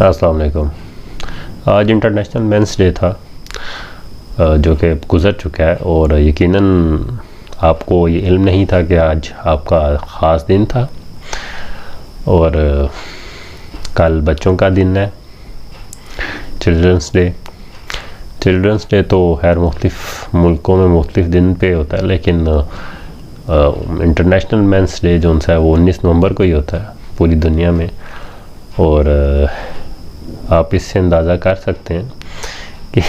السلام علیکم۔ آج انٹرنیشنل مینس ڈے تھا جو کہ گزر چکا ہے، اور یقیناً آپ کو یہ علم نہیں تھا کہ آج آپ کا خاص دن تھا، اور کل بچوں کا دن ہے، چلڈرنس ڈے۔ چلڈرنس ڈے تو خیر مختلف ملکوں میں مختلف دن پہ ہوتا ہے، لیکن انٹرنیشنل مینس ڈے جو ہے وہ 19 نومبر کو ہی ہوتا ہے پوری دنیا میں۔ اور آپ اس سے اندازہ کر سکتے ہیں کہ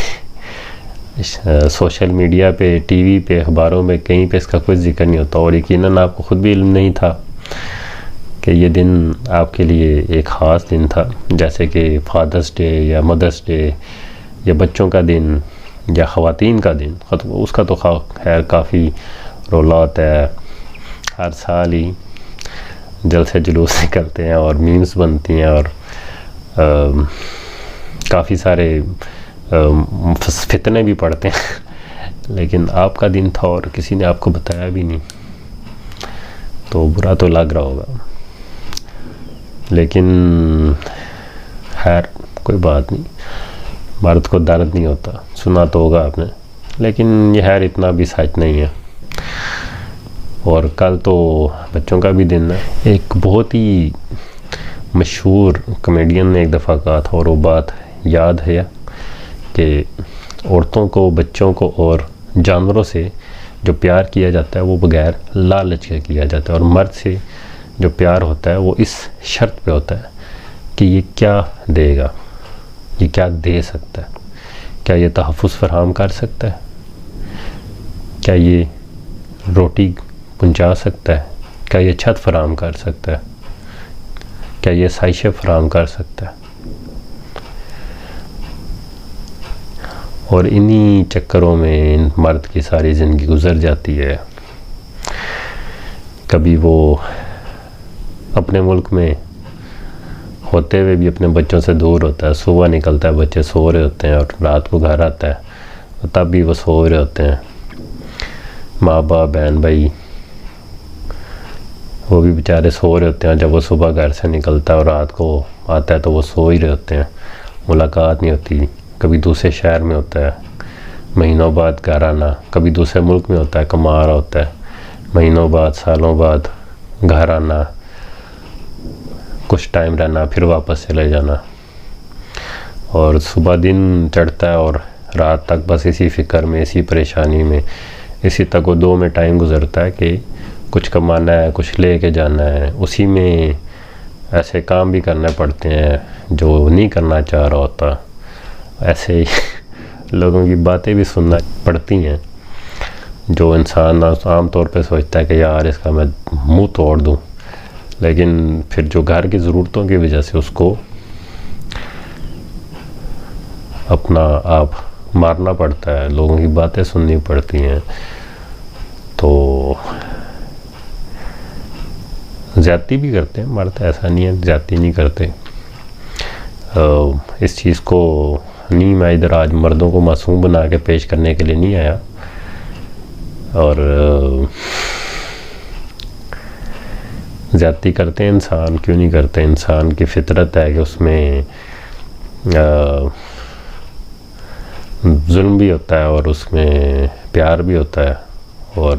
سوشل میڈیا پہ، ٹی وی پہ، اخباروں میں کہیں پہ اس کا کوئی ذکر نہیں ہوتا، اور یقیناً آپ کو خود بھی علم نہیں تھا کہ یہ دن آپ کے لیے ایک خاص دن تھا، جیسے کہ فادرس ڈے یا مدرس ڈے یا بچوں کا دن یا خواتین کا دن۔ اس کا تو خیر کافی رولا ہوتا ہے، ہر سال ہی جلسے جلوس نکلتے ہیں اور میمز بنتی ہیں، اور کافی سارے فتنے بھی پڑتے ہیں، لیکن آپ کا دن تھا اور کسی نے آپ کو بتایا بھی نہیں، تو برا تو لگ رہا ہوگا، لیکن خیر کوئی بات نہیں، مرد کو درد نہیں ہوتا، سنا تو ہوگا آپ نے، لیکن یہ خیر اتنا بھی سچ نہیں ہے۔ اور کل تو بچوں کا بھی دن ہے۔ ایک بہت ہی مشہور کمیڈین نے ایک دفعہ کہا تھا، اور وہ بات یاد ہے کہ عورتوں کو، بچوں کو اور جانوروں سے جو پیار کیا جاتا ہے وہ بغیر لالچ کے کیا جاتا ہے، اور مرد سے جو پیار ہوتا ہے وہ اس شرط پہ ہوتا ہے کہ یہ کیا دے گا، یہ کیا دے سکتا ہے، کیا یہ تحفظ فراہم کر سکتا ہے، کیا یہ روٹی پہنچا سکتا ہے، کیا یہ چھت فراہم کر سکتا ہے، کیا یہ سائشہ فراہم کر سکتا ہے۔ اور انہی چکروں میں مرد کی ساری زندگی گزر جاتی ہے۔ کبھی وہ اپنے ملک میں ہوتے ہوئے بھی اپنے بچوں سے دور ہوتا ہے، صبح نکلتا ہے، بچے سو رہے ہوتے ہیں، اور رات کو گھر آتا ہے تب بھی وہ سو رہے ہوتے ہیں، ماں باپ، بہن بھائی، وہ بھی بیچارے سو رہے ہوتے ہیں، جب وہ صبح گھر سے نکلتا ہے اور رات کو آتا ہے تو وہ سو ہی رہے ہوتے ہیں، ملاقات نہیں ہوتی۔ کبھی دوسرے شہر میں ہوتا ہے، مہینوں بعد گھر آنا، کبھی دوسرے ملک میں ہوتا ہے، کما رہا ہوتا ہے، مہینوں بعد، سالوں بعد گھر آنا، کچھ ٹائم رہنا، پھر واپس چلے جانا، اور صبح دن چڑھتا ہے اور رات تک بس اسی فکر میں، اسی پریشانی میں، اسی تک و دو میں ٹائم گزرتا ہے کہ کچھ کمانا ہے، کچھ لے کے جانا ہے، اسی میں ایسے کام بھی کرنے پڑتے ہیں جو نہیں کرنا چاہ رہا ہوتا، ایسے ہی لوگوں کی باتیں بھی سننا پڑتی ہیں جو انسان عام طور پہ سوچتا ہے کہ یار اس کا میں منہ توڑ دوں، لیکن پھر جو گھر کی ضرورتوں کی وجہ سے اس کو اپنا آپ مارنا پڑتا ہے، لوگوں کی باتیں سننی پڑتی ہیں۔ تو زیادتی بھی کرتے ہیں مرد، ایسا نہیں ہے زیادتی نہیں کرتے، اس چیز کو نہیں، میں ادھر آج مردوں کو معصوم بنا کے پیش کرنے کے لیے نہیں آیا، اور زیادتی کرتے ہیں انسان، کیوں نہیں کرتے، انسان کی فطرت ہے کہ اس میں ظلم بھی ہوتا ہے اور اس میں پیار بھی ہوتا ہے، اور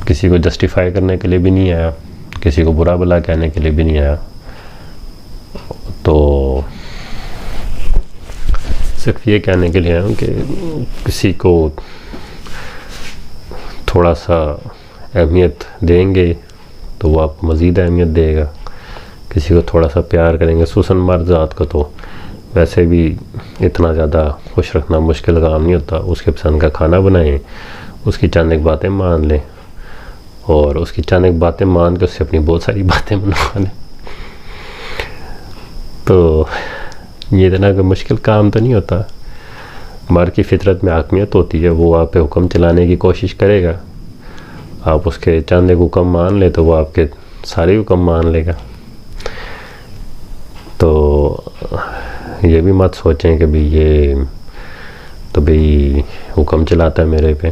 کسی کو جسٹیفائی کرنے کے لیے بھی نہیں آیا، کسی کو برا بھلا کہنے کے لیے بھی نہیں آیا، تو صرف یہ کہنے کے لیے آیا ہوں کہ کسی کو تھوڑا سا اہمیت دیں گے تو وہ آپ کو مزید اہمیت دے گا، کسی کو تھوڑا سا پیار کریں گے، خصوصاً مرد ذات کو تو ویسے بھی اتنا زیادہ خوش رکھنا مشکل کام نہیں ہوتا، اس کے پسند کا کھانا بنائیں، اس کی چند ایک باتیں مان لیں، اور اس کی چند ایک باتیں مان کے اس سے اپنی بہت ساری باتیں منوا لیں، تو یہ اتنا کہ مشکل کام تو نہیں ہوتا۔ مرد کی فطرت میں حاکمیت ہوتی ہے، وہ آپ پہ حکم چلانے کی کوشش کرے گا، آپ اس کے چند ایک حکم مان لیں تو وہ آپ کے سارے حکم مان لے گا۔ تو یہ بھی مت سوچیں کہ بھئی یہ تو بھئی حکم چلاتا ہے میرے پہ،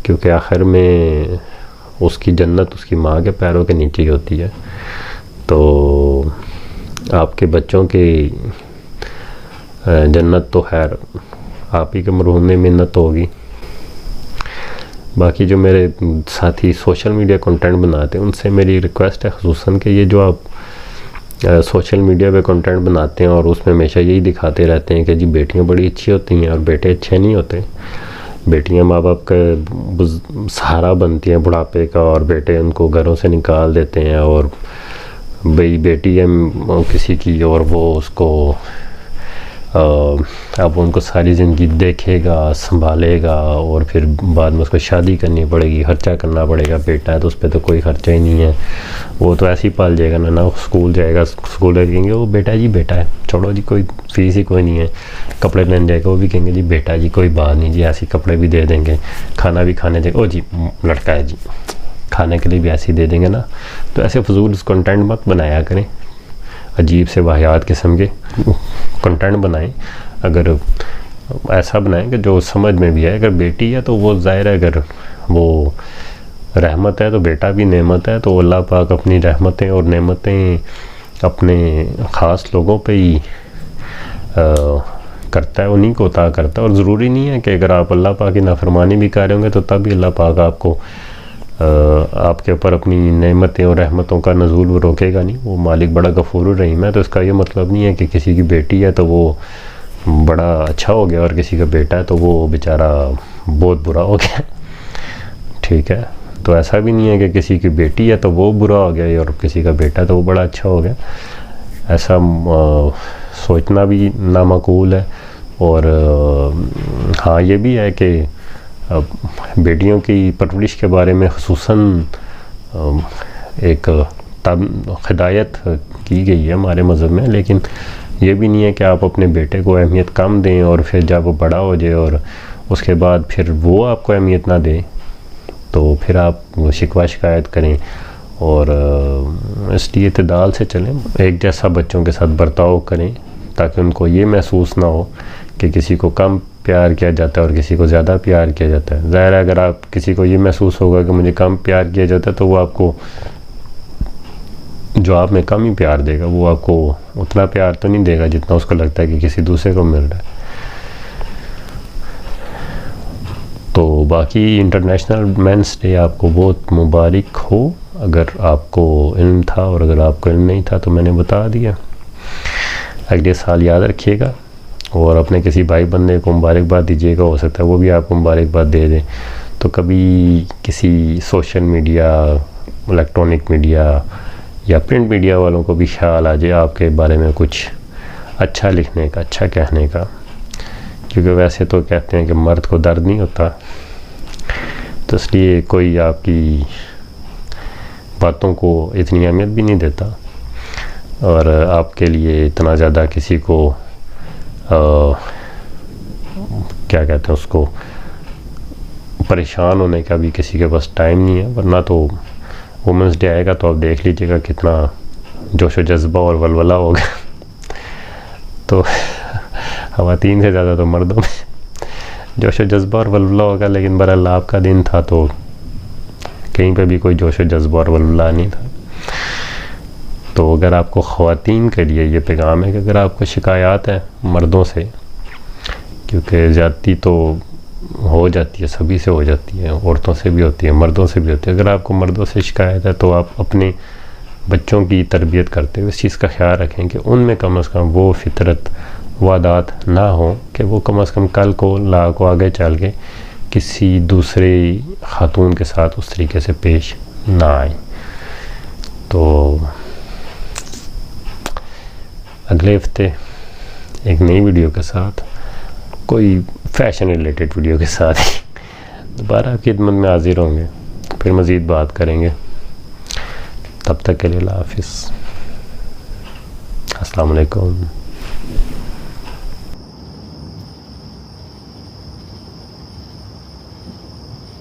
کیونکہ آخر میں اس کی جنت اس کی ماں کے پیروں کے نیچے ہی ہوتی ہے۔ تو آپ کے بچوں کی جنت تو خیر آپ ہی کے مرحوم میں منت ہوگی. باقی جو میرے ساتھی سوشل میڈیا کنٹینٹ بناتے ہیں ان سے میری ریکویسٹ ہے خصوصاً کہ یہ جو آپ سوشل میڈیا پہ کنٹینٹ بناتے ہیں اور اس میں ہمیشہ یہی دکھاتے رہتے ہیں کہ جی بیٹیاں بڑی اچھی ہوتی ہیں اور بیٹے اچھے نہیں ہوتے. بیٹیاں ماں باپ کا سہارا بنتی ہیں بڑھاپے کا اور بیٹے ان کو گھروں سے نکال دیتے ہیں اور بھئی بیٹی ہے کسی کی اور وہ اس کو اب ان کو ساری زندگی دیکھے گا سنبھالے گا اور پھر بعد میں اس کو شادی کرنی پڑے گی خرچہ کرنا پڑے گا. بیٹا ہے تو اس پہ تو کوئی خرچہ ہی نہیں ہے, وہ تو ایسے ہی پال جائے گا نہ اسکول جائے گا, اسکول کہیں گے وہ بیٹا جی بیٹا ہے چھوڑو جی کوئی فیس ہی کوئی نہیں ہے. کپڑے لینے جائے گا وہ بھی کہیں گے جی بیٹا جی کوئی بات نہیں جی ایسے کپڑے بھی دے دیں گے. کھانا بھی کھانے جائے گا او جی لڑکا ہے جی کھانے کے لیے بھی ایسے ہی دے دیں گے نا. تو ایسے فضول کنٹینٹ مت بنایا کریں, عجیب سے واحد قسم کے کنٹینٹ بنائیں. اگر ایسا بنائیں کہ جو سمجھ میں بھی ہے. اگر بیٹی ہے تو وہ ظاہر ہے اگر وہ رحمت ہے تو بیٹا بھی نعمت ہے, تو اللہ پاک اپنی رحمتیں اور نعمتیں اپنے خاص لوگوں پہ ہی کرتا ہے, انہیں کو عطا کرتا ہے. اور ضروری نہیں ہے کہ اگر آپ اللہ پاک کی نافرمانی بھی کر رہے ہوں گے تو تب بھی اللہ پاک آپ کو آپ کے اوپر اپنی نعمتیں اور رحمتوں کا نزول وہ روکے گا نہیں. وہ مالک بڑا غفور الرحیم ہے. تو اس کا یہ مطلب نہیں ہے کہ کسی کی بیٹی ہے تو وہ بڑا اچھا ہو گیا اور کسی کا بیٹا ہے تو وہ بیچارہ بہت برا ہو گیا, ٹھیک ہے. تو ایسا بھی نہیں ہے کہ کسی کی بیٹی ہے تو وہ برا ہو گیا اور کسی کا بیٹا ہے تو وہ بڑا اچھا ہو گیا. ایسا سوچنا بھی نامعقول ہے. اور ہاں یہ بھی ہے کہ بیٹیوں کی پرورش کے بارے میں خصوصاً ایک ہدایت کی گئی ہے ہمارے مذہب میں, لیکن یہ بھی نہیں ہے کہ آپ اپنے بیٹے کو اہمیت کم دیں اور پھر جب وہ بڑا ہو جائے اور اس کے بعد پھر وہ آپ کو اہمیت نہ دے تو پھر آپ شکوہ شکایت کریں. اور اس لیے اعتدال سے چلیں, ایک جیسا بچوں کے ساتھ برتاؤ کریں تاکہ ان کو یہ محسوس نہ ہو کہ کسی کو کم پیار کیا جاتا ہے اور کسی کو زیادہ پیار کیا جاتا ہے. ظاہر ہے اگر آپ کسی کو یہ محسوس ہوگا کہ مجھے کم پیار کیا جاتا ہے تو وہ آپ کو جو آپ میں کم ہی پیار دے گا, وہ آپ کو اتنا پیار تو نہیں دے گا جتنا اس کو لگتا ہے کہ کسی دوسرے کو مل رہا ہے. تو باقی انٹرنیشنل مینس ڈے آپ کو بہت مبارک ہو. اگر آپ کو علم تھا اور اگر آپ کو علم نہیں تھا تو میں نے بتا دیا. اگلے سال یاد رکھیے گا اور اپنے کسی بھائی بندے کو مبارکباد دیجیے گا, ہو سکتا ہے وہ بھی آپ کو مبارکباد دے دیں. تو کبھی کسی سوشل میڈیا الیکٹرانک میڈیا یا پرنٹ میڈیا والوں کو بھی خیال آ جائے آپ کے بارے میں کچھ اچھا لکھنے کا اچھا کہنے کا, کیونکہ ویسے تو کہتے ہیں کہ مرد کو درد نہیں ہوتا, تو اس لیے کوئی آپ کی باتوں کو اتنی اہمیت بھی نہیں دیتا اور آپ کے لیے اتنا زیادہ کسی کو کیا کہتے ہیں اس کو پریشان ہونے کا بھی کسی کے پاس ٹائم نہیں ہے. ورنہ تو وومنس ڈے آئے گا تو آپ دیکھ لیجیے گا کتنا جوش و جذبہ اور ولولہ ہوگا. تو خواتین سے زیادہ تو مردوں میں جوش و جذبہ اور ولولہ ہوگا, لیکن بہرحال آپ کا دن تھا تو کہیں پہ بھی کوئی جوش و جذبہ اور ولولہ نہیں تھا. تو اگر آپ کو خواتین کے لیے یہ پیغام ہے کہ اگر آپ کو شکایات ہیں مردوں سے, کیونکہ زیادتی تو ہو جاتی ہے, سبھی سے ہو جاتی ہے, عورتوں سے بھی ہوتی ہے مردوں سے بھی ہوتی ہے. اگر آپ کو مردوں سے شکایت ہے تو آپ اپنے بچوں کی تربیت کرتے ہوئے اس چیز کا خیال رکھیں کہ ان میں کم از کم وہ فطرت وہ عادات نہ ہوں کہ وہ کم از کم کل کو لا کو آگے چل کے کسی دوسرے خاتون کے ساتھ اس طریقے سے پیش نہ آئیں. تو اگلے ہفتے ایک نئی ویڈیو کے ساتھ, کوئی فیشن ریلیٹڈ ویڈیو کے ساتھ دوبارہ خدمت میں حاضر ہوں گے, پھر مزید بات کریں گے. تب تک کے لیے اللہ حافظ, السلام علیکم.